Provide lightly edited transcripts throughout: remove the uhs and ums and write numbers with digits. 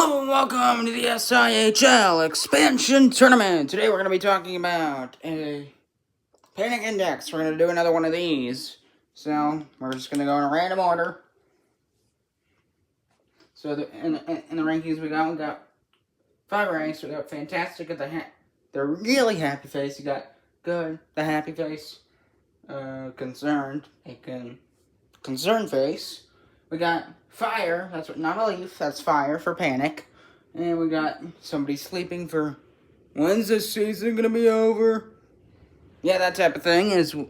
Hello and welcome to the SIHL expansion tournament. Today we're going to be talking about a panic index. We're going to do another one of these. So we're just going to go in a random order. So in the rankings we got 5 ranks. We got fantastic at the really happy face. You got good, the happy face, concerned, concerned face. We got fire, that's what, not a leaf, that's fire for panic. And we got somebody sleeping for, when's this season gonna be over? Yeah, that type of thing is, here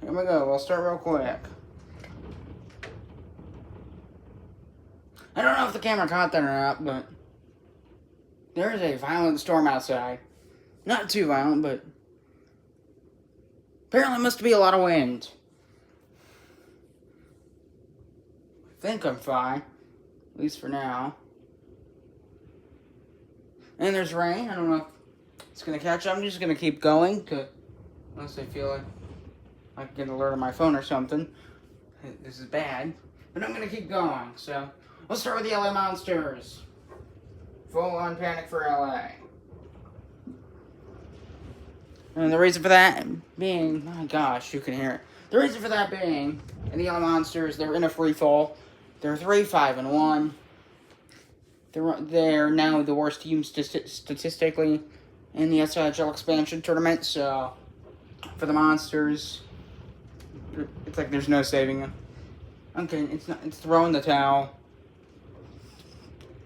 we go, we'll start real quick. I don't know if the camera caught that or not, but there is a violent storm outside. Not too violent, but apparently it must be a lot of wind. I think I'm fine, at least for now. And there's rain. I don't know if it's going to catch up. I'm just going to keep going unless I feel like I can get an alert on my phone or something. This is bad. But I'm going to keep going. So, let's start with the LA Monsters. Full-on panic for LA. And the reason for that being, my gosh, you can hear it. The reason for that being, the LA Monsters, they're in a free fall. They're 3-5-1. They're now the worst team statistically in the SIHL expansion tournament. So for the Monsters, it's like there's no saving them. Okay, it's throwing the towel.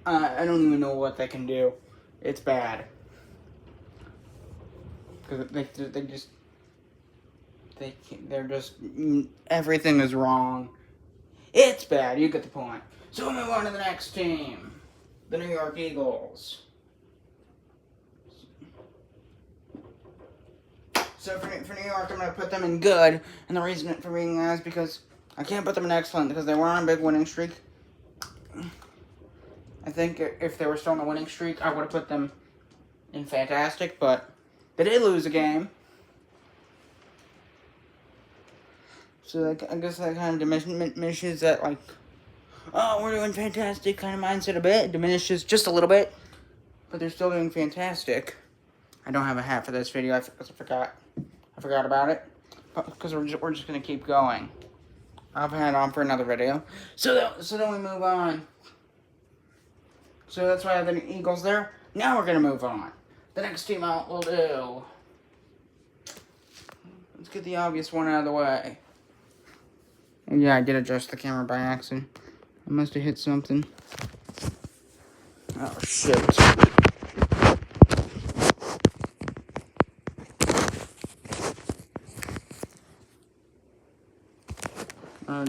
I don't even know what they can do. It's bad because they're just everything is wrong. It's bad. You get the point. So we'll move on to the next team. The New York Eagles. So for New York, I'm going to put them in good. And the reason for being that is because I can't put them in excellent because they were on a big winning streak. I think if they were still on a winning streak, I would have put them in fantastic. But they did lose a game. So I guess that kind of diminishes that, like, oh, we're doing fantastic kind of mindset a bit. It diminishes just a little bit. But they're still doing fantastic. I don't have a hat for this video. I forgot about it. Because we're just going to keep going. I'll have a hat on for another video. So then we move on. So that's why I have the Eagles there. Now we're going to move on. The next team out will do. Let's get the obvious one out of the way. And yeah, I did adjust the camera by accident. I must have hit something. Oh, shit.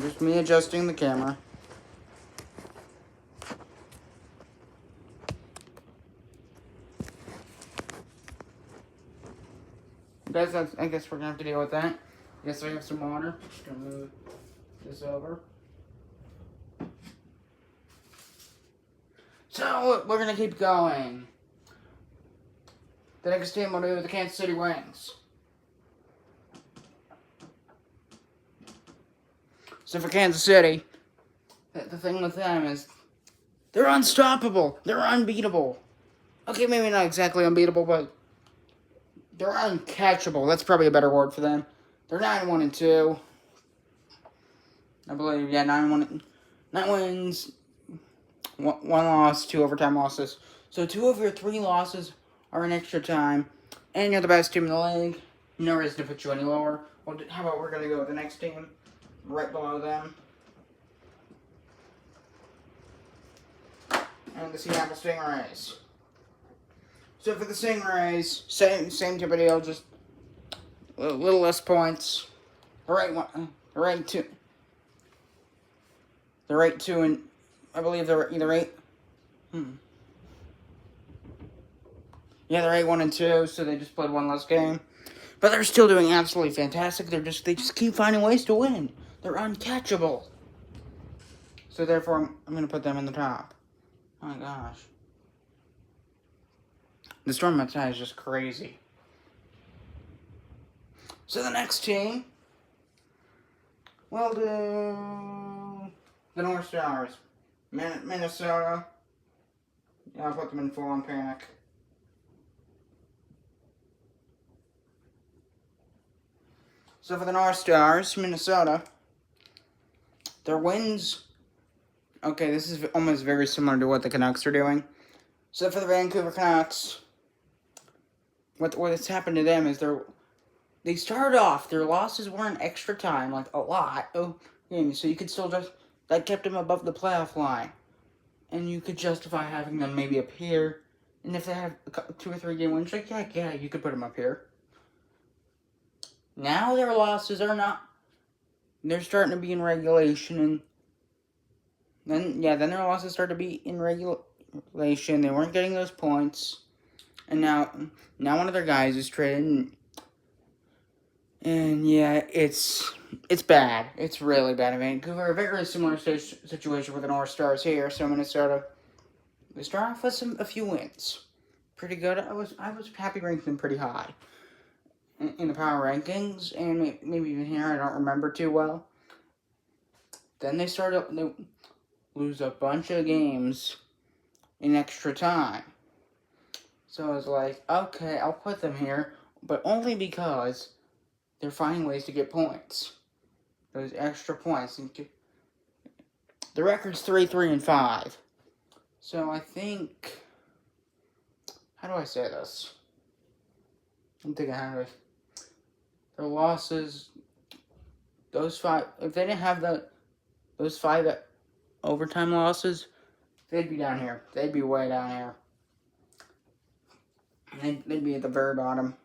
Just me adjusting the camera. I guess we're going to have to deal with that. I guess I have some water. Just going to move this over. So, we're going to keep going. The next team will do the Kansas City Wings. So for Kansas City, the thing with them is they're unstoppable. They're unbeatable. Okay, maybe not exactly unbeatable, but they're uncatchable. That's probably a better word for them. They're 9-1-2. I believe, yeah, 9 wins, 1 loss, 2 overtime losses. So 2 of your 3 losses are in extra time, and you're the best team in the league. No reason to put you any lower. Well, how about we're going to go with the next team, right below them. And the SIHL Stingrays. So for the Stingrays, same type of deal, just a little less points. They're 8-2, and I believe they're either 8. Yeah, they're 8-1-2, so they just played 1 less game. But they're still doing absolutely fantastic. They just keep finding ways to win. They're uncatchable. So therefore, I'm going to put them in the top. Oh my gosh. The storm outside is just crazy. So the next team will do the North Stars. Minnesota. Yeah, I'll put them in full-on panic. So for the North Stars, Minnesota, their wins... Okay, this is almost very similar to what the Canucks are doing. So for the Vancouver Canucks, what's happened to them is they started off, their losses weren't extra time, like a lot. So you could still that kept them above the playoff line. And you could justify having them maybe up here. And if they have 2 or 3 game wins, like, yeah, you could put them up here. Now their losses are not. They're starting to be in regulation, and then their losses start to be in regulation. They weren't getting those points, and now one of their guys is traded, and yeah, it's bad. It's really bad in Vancouver. A very similar situation with the North Stars here. So Minnesota, they start off with a few wins, pretty good. I was happy ranking them pretty high in the power rankings, and maybe even here, I don't remember too well. Then they lose a bunch of games in extra time. So I was like, okay, I'll put them here, but only because they're finding ways to get points. Those extra points. The record's 3-3-5. So I think, how do I say this? I'm thinking how do I... Their losses, those 5, if they didn't have those 5 overtime losses, they'd be down here. They'd be way down here. They'd be at the very bottom.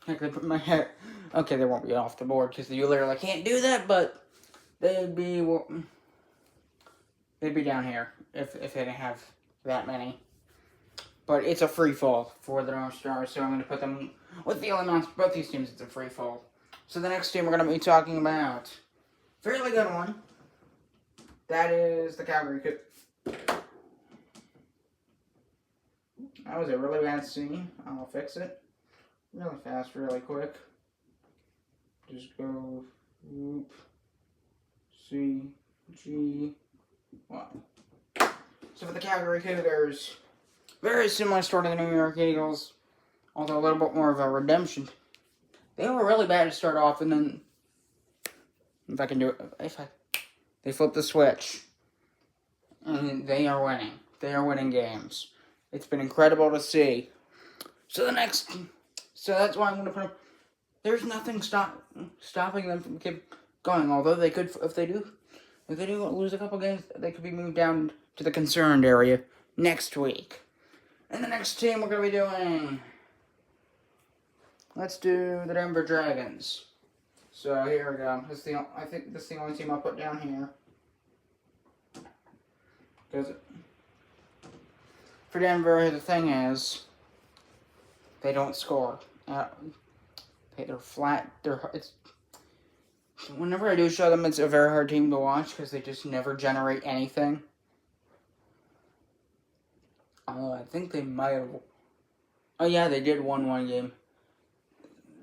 I could put my head... Okay, they won't be off the board because you literally can't do that, but they'd be down here if they didn't have that many. But it's a free fall for the North Stars, so I'm going to put them with the elements. Both these teams, it's a free fall. So the next team we're going to be talking about, fairly good one. That is the Calgary Cougars. That was a really bad C. I'll fix it really fast, really quick. Just go whoop C G 1. So for the Calgary Cougars, very similar story to the New York Eagles, although a little bit more of a redemption. They were really bad to start off, and then if I can do it, they flip the switch, and they are winning. They are winning games. It's been incredible to see. So that's why I'm going to put them. There's nothing stopping them from keep going. Although they could, if they do lose a couple games, they could be moved down to the concerned area next week. And the next team we're going to be doing, let's do the Denver Dragons. So here we go. I think this is the only team I'll put down here. Because for Denver, the thing is, they don't score. They're flat. Whenever I do show them, it's a very hard team to watch because they just never generate anything. I think they might have... Oh yeah, they did win one game.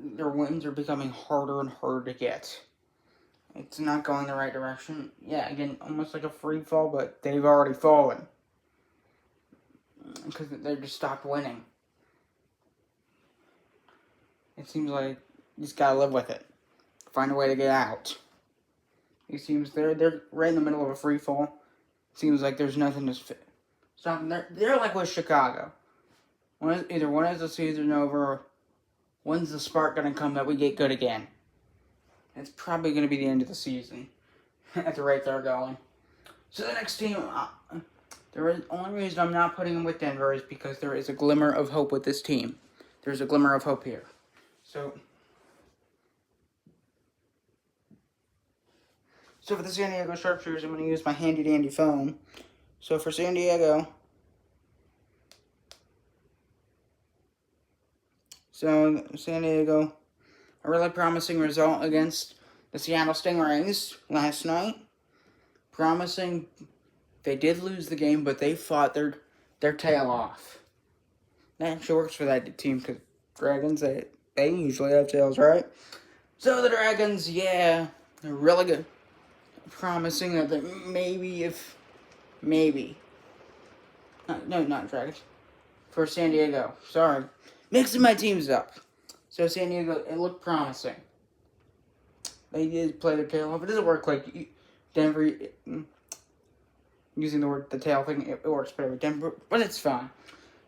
Their wins are becoming harder and harder to get. It's not going the right direction. Yeah, again, almost like a free fall, but they've already fallen. Because they just stopped winning. It seems like you just gotta live with it. Find a way to get out. It seems they're right in the middle of a free fall. Seems like there's nothing to stop them. They're like with Chicago. Either when is the season over, or when's the spark gonna come that we get good again? It's probably gonna be the end of the season at the rate they're going. So the next team, the only reason I'm not putting them with Denver is because there is a glimmer of hope with this team. There's a glimmer of hope here. So for the San Diego Sharpshooters, I'm going to use my handy-dandy phone. So for San Diego, a really promising result against the Seattle Stingrays last night. Promising. They did lose the game, but they fought their tail off. That actually works for that team because Dragons, they usually have tails, right? So the Dragons, yeah, they're really good. Promising that maybe No, not Dragons. For San Diego. Sorry. Mixing my teams up. So San Diego, it looked promising. They did play their tail off. It doesn't work like Denver. Using the tail thing, it works better with Denver, but it's fine.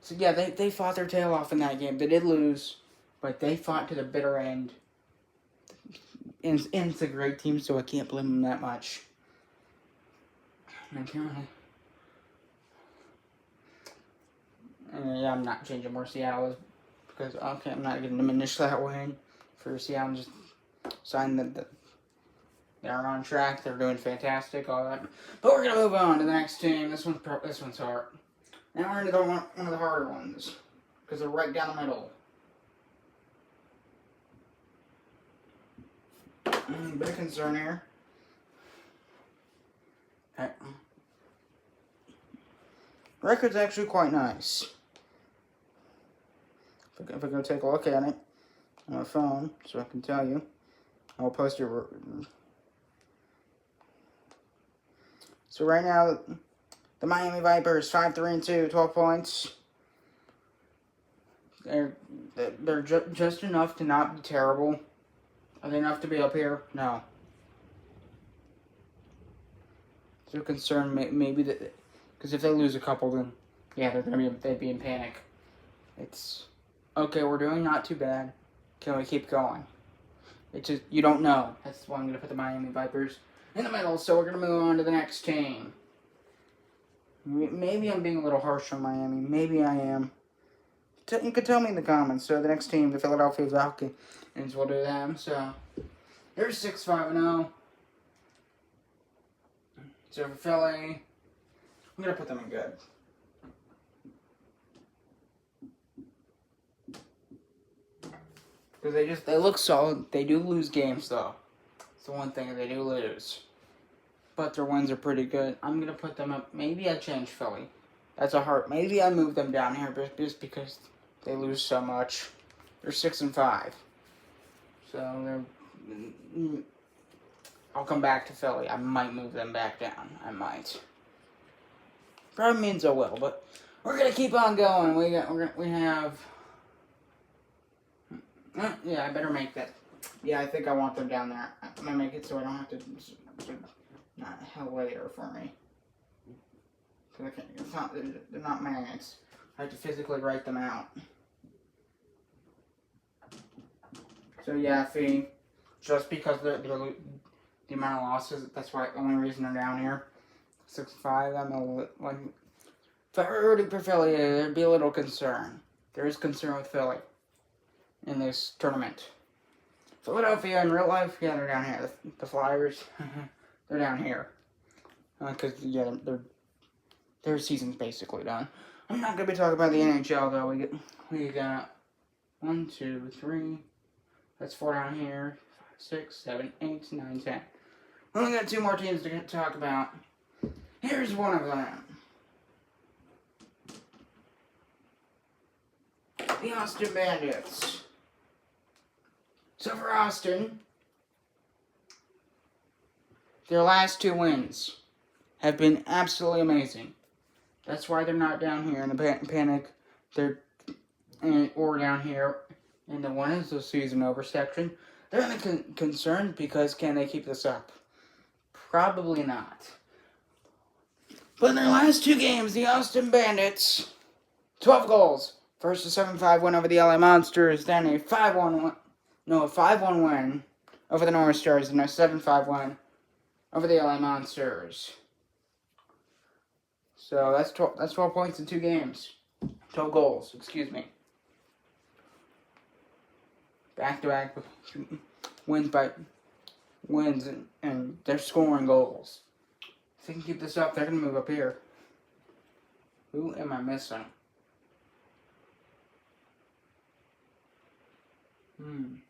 So yeah, they fought their tail off in that game. They did lose, but they fought to the bitter end. And it's a great team, so I can't blame them that much. Yeah, I'm not changing where Seattle is because okay, I'm not going to diminish that win for Seattle. Just sign that they're on track. They're doing fantastic. All that, but we're gonna move on to the next team. This one's hard. Now we're into one of the harder ones because they're right down the middle. Bit of concern here. Okay. Record's actually quite nice. If I go take a look at it on my phone, so I can tell you, I'll post it. So right now, the Miami Vipers 5-3-2, 12 points. They're just enough to not be terrible. Are they enough to be up here? No. So concerned maybe that because if they lose a couple, then yeah, they'd be in panic. It's okay. We're doing not too bad. Can we keep going? It's just you don't know. That's why I'm gonna put the Miami Vipers in the middle. So we're gonna move on to the next team. Maybe I'm being a little harsh on Miami. Maybe I am. You could tell me in the comments. So the next team, the Philadelphia Falcons, we'll do them. So they're 6-5-0. So for Philly, I'm gonna put them in good. Because they look solid. They do lose games though. It's the one thing they do lose. But their wins are pretty good. I'm gonna put them up. Maybe I change Philly. That's a hard. Maybe I move them down here just because they lose so much. They're 6-5. So they're. I'll come back to Philly. I might move them back down. I might. Probably means I will, but we're gonna keep on going. We have. Yeah, I better make that. Yeah, I think I want them down there. I'm gonna make it so I don't have to. Not hell later for me. It's not. They're not magnets. I have to physically write them out. So yeah, just because they're the amount of losses, that's why the only reason they're down here. 6-5. If I were rooting for Philly, there'd be a little concern. There is concern with Philly in this tournament. Philadelphia in real life, yeah, they're down here. The Flyers, they're down here. Because yeah, their season's basically done. I'm not gonna be talking about the NHL though. We got 1, 2, 3. That's 4 down here. 5, 6, 7, 8, 9, 10. We only got 2 more teams to talk about. Here's one of them. The Austin Bandits. So for Austin, their last 2 wins have been absolutely amazing. That's why they're not down here in the panic. Or down here in the when is the season over section. They're in the concerned because can they keep this up? Probably not. But in their last 2 games, the Austin Bandits, 12 goals. First a 7-5 win over the LA Monsters, then a 5-1 win over the North Stars, and a 7-5 win over the LA Monsters. So that's 12 points in 2 games. 12 goals, excuse me. Back-to-back wins and they're scoring goals. If they can keep this up, they're going to move up here. Who am I missing? I'm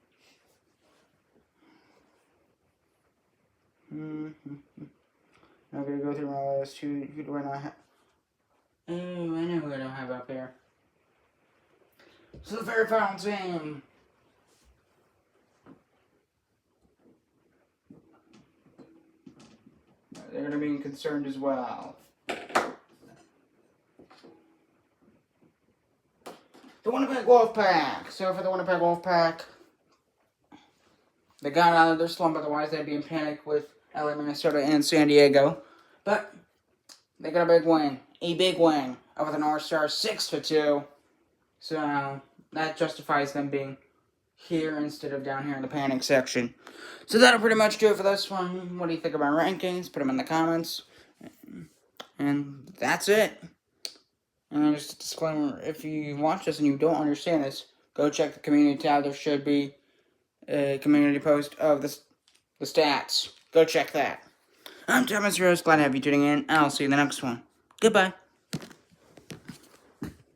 going to go through my list. Who do I not have? Oh, I know who I don't have up here. So the very final team. They're going to be concerned as well. Winnipeg Wolfpack. So for the Winnipeg Wolfpack, they got out of their slump, otherwise they'd be in panic with LA, Minnesota, and San Diego. But they got a big win. A big win over the North Stars, 6-2. So that justifies them being here instead of down here in the panic section. So that'll pretty much do it for this one. What do you think about rankings? Put them in the comments. And that's it. And just a disclaimer, if you watch this and you don't understand this, go check the community tab. There should be a community post of the stats. Go check that. I'm Thomas Rose. Glad to have you tuning in. I'll see you in the next one. Goodbye.